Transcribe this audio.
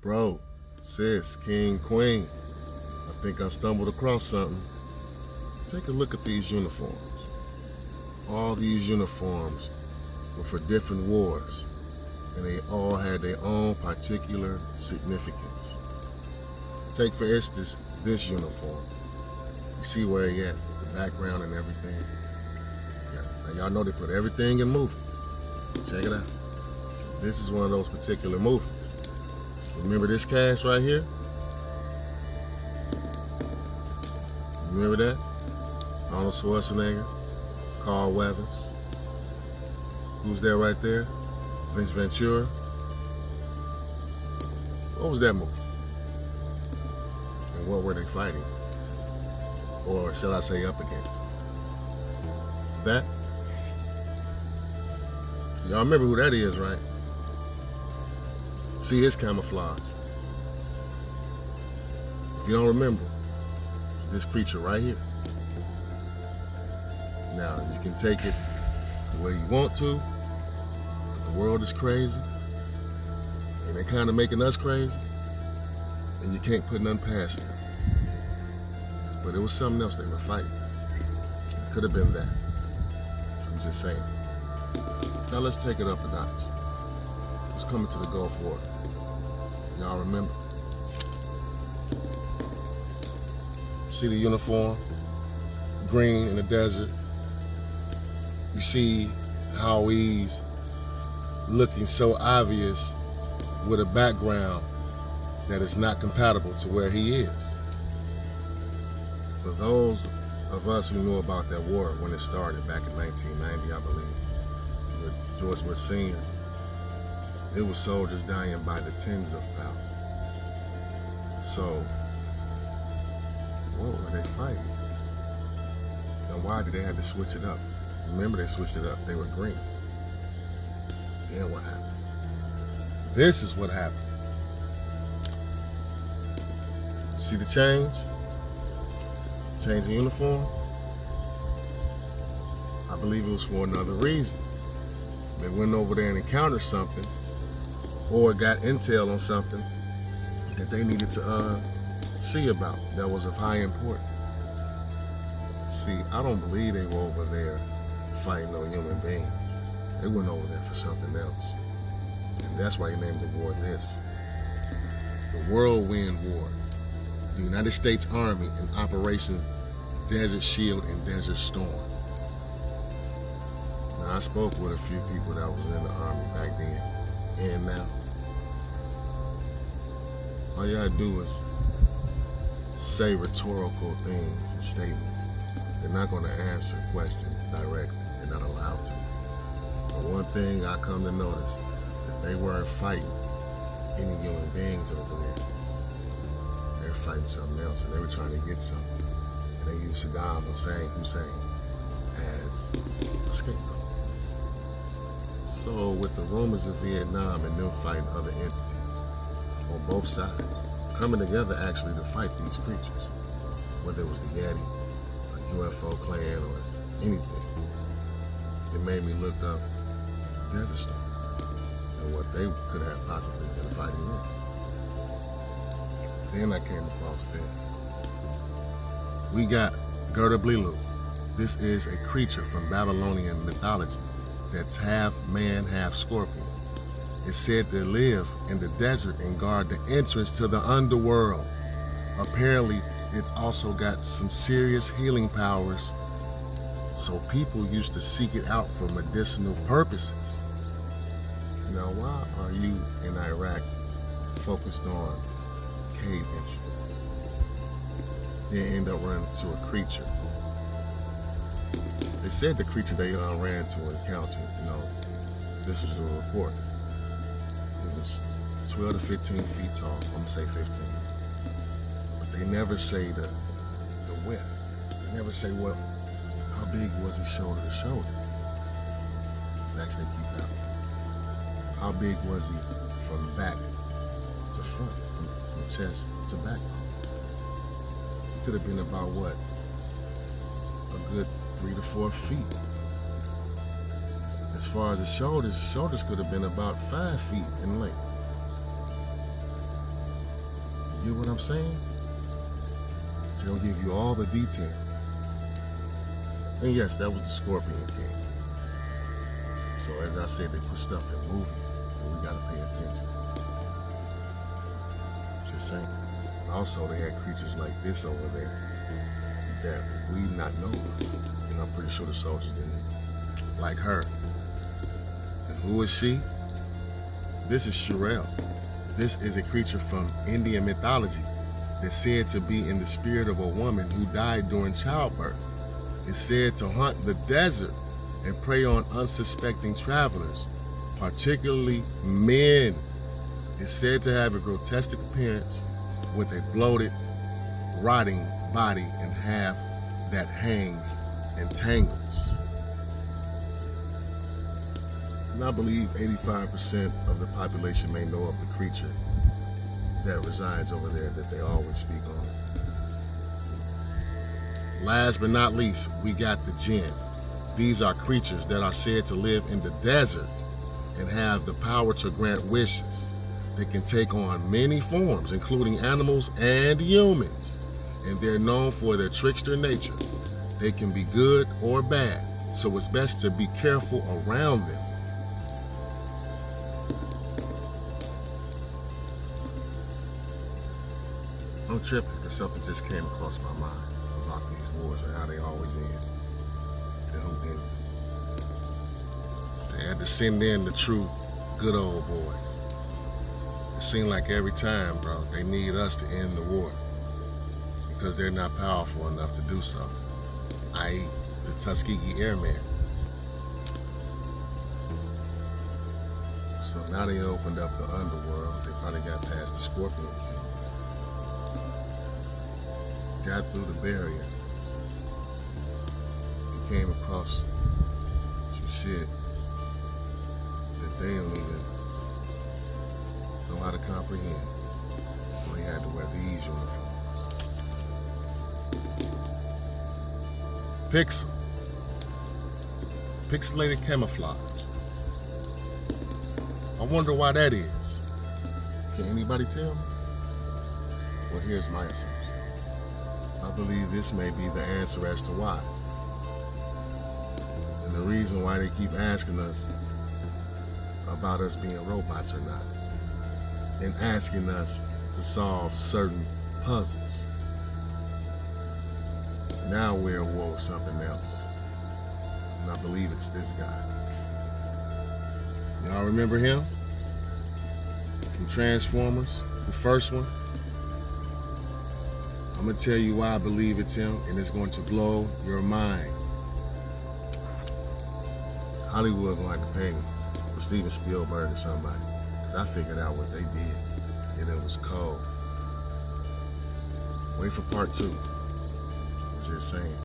Bro, sis, king, queen, I think I stumbled across something. Take a look at these uniforms. All these uniforms were for different wars, and they all had their own particular significance. Take, for instance, this uniform. You see where he at, the background and everything. Yeah, now y'all know they put everything in movies. Check it out. This is one of those particular movies. Remember this cast right here? Remember that? Arnold Schwarzenegger, Carl Weathers. Who's there right there? Vince Ventura. What was that movie? And what were they fighting? Or shall I say up against? That? Y'all remember who that is, right? See his camouflage. If you don't remember, it's this creature right here. Now, you can take it the way you want to, but the world is crazy, and they're kind of making us crazy, and you can't put nothing past them. But it was something else they were fighting. It could have been that. I'm just saying. Now let's take it up a notch. Let's come into the Gulf War. Y'all remember? See the uniform? Green in the desert. You see how he's looking so obvious with a background that is not compatible to where he is. For those of us who knew about that war when it started back in 1990, I believe, with George Bush Sr., it was soldiers dying by the tens of thousands. So, what were they fighting? And why did they have to switch it up? Remember, they switched it up. They were green. Then what happened? This is what happened. See the change? Change in uniform? I believe it was for another reason. They went over there and encountered something, or got intel on something that they needed to see about that was of high importance. See, I don't believe they were over there fighting no human beings. They went over there for something else. And that's why he named the war this. The Whirlwind War. The United States Army in Operation Desert Shield and Desert Storm. Now, I spoke with a few people that was in the Army back then and now. All you gotta do is say rhetorical things and statements. They're not gonna answer questions directly. They're not allowed to. But one thing I come to notice, that they weren't fighting any human beings over there. They were fighting something else, and they were trying to get something. And they used Saddam Hussein as a scapegoat. So with the rumors of Vietnam and them fighting other entities on both sides, coming together actually to fight these creatures, whether it was the Yeti, a UFO clan, or anything, it made me look up Desert Storm and what they could have possibly been fighting in. Then I came across this. We got Gerda Blilu. This is a creature from Babylonian mythology that's half man, half scorpion. It's said to live in the desert and guard the entrance to the underworld. Apparently, it's also got some serious healing powers, so people used to seek it out for medicinal purposes. Now, why are you in Iraq focused on cave entrances? They end up running into a creature. They said the creature they ran to and encountered, this was the report. It was 12 to 15 feet tall. I'm gonna say 15. But they never say the width. They never say how big was he shoulder to shoulder. Next they keep out. How big was he from back to front, from chest to backbone? It could have been about what? A good 3 to 4 feet. As far as the shoulders could have been about 5 feet in length. You get what I'm saying? So they'll give you all the details. And yes, that was the Scorpion King. So as I said, they put stuff in movies, and we gotta pay attention. Just saying. Also, they had creatures like this over there that we not know of. And I'm pretty sure the soldiers didn't. Like her. And who is she? This is Shirelle. This is a creature from Indian mythology that's said to be in the spirit of a woman who died during childbirth. It's said to haunt the desert and prey on unsuspecting travelers, particularly men. It's said to have a grotesque appearance with a bloated, rotting body and half that hangs and tangles. And I believe 85% of the population may know of the creature that resides over there that they always speak on. Last but not least, we got the jinn. These are creatures that are said to live in the desert and have the power to grant wishes. They can take on many forms, including animals and humans, and they're known for their trickster nature. They can be good or bad, so it's best to be careful around them. I'm tripping because something just came across my mind about these wars and how they always end. And who didn't. They had to send in the true good old boys. It seemed like every time, bro, they need us to end the war because they're not powerful enough to do so, i.e. the Tuskegee Airmen. So now they opened up the underworld. They finally got past the Scorpion King. Got through the barrier and came across some shit that they don't even know how to comprehend. So they had to wear these uniforms. Pixel. Pixelated camouflage. I wonder why that is. Can anybody tell me? Well, here's my assumption. I believe this may be the answer as to why. And the reason why they keep asking us about us being robots or not. And asking us to solve certain puzzles. Now we're at war with something else. And I believe it's this guy. Y'all remember him? From Transformers, the first one? I'm gonna tell you why I believe it's him, and it's going to blow your mind. Hollywood gonna have to pay me for Steven Spielberg or somebody, because I figured out what they did, and it was cold. Wait for part 2. I'm just saying.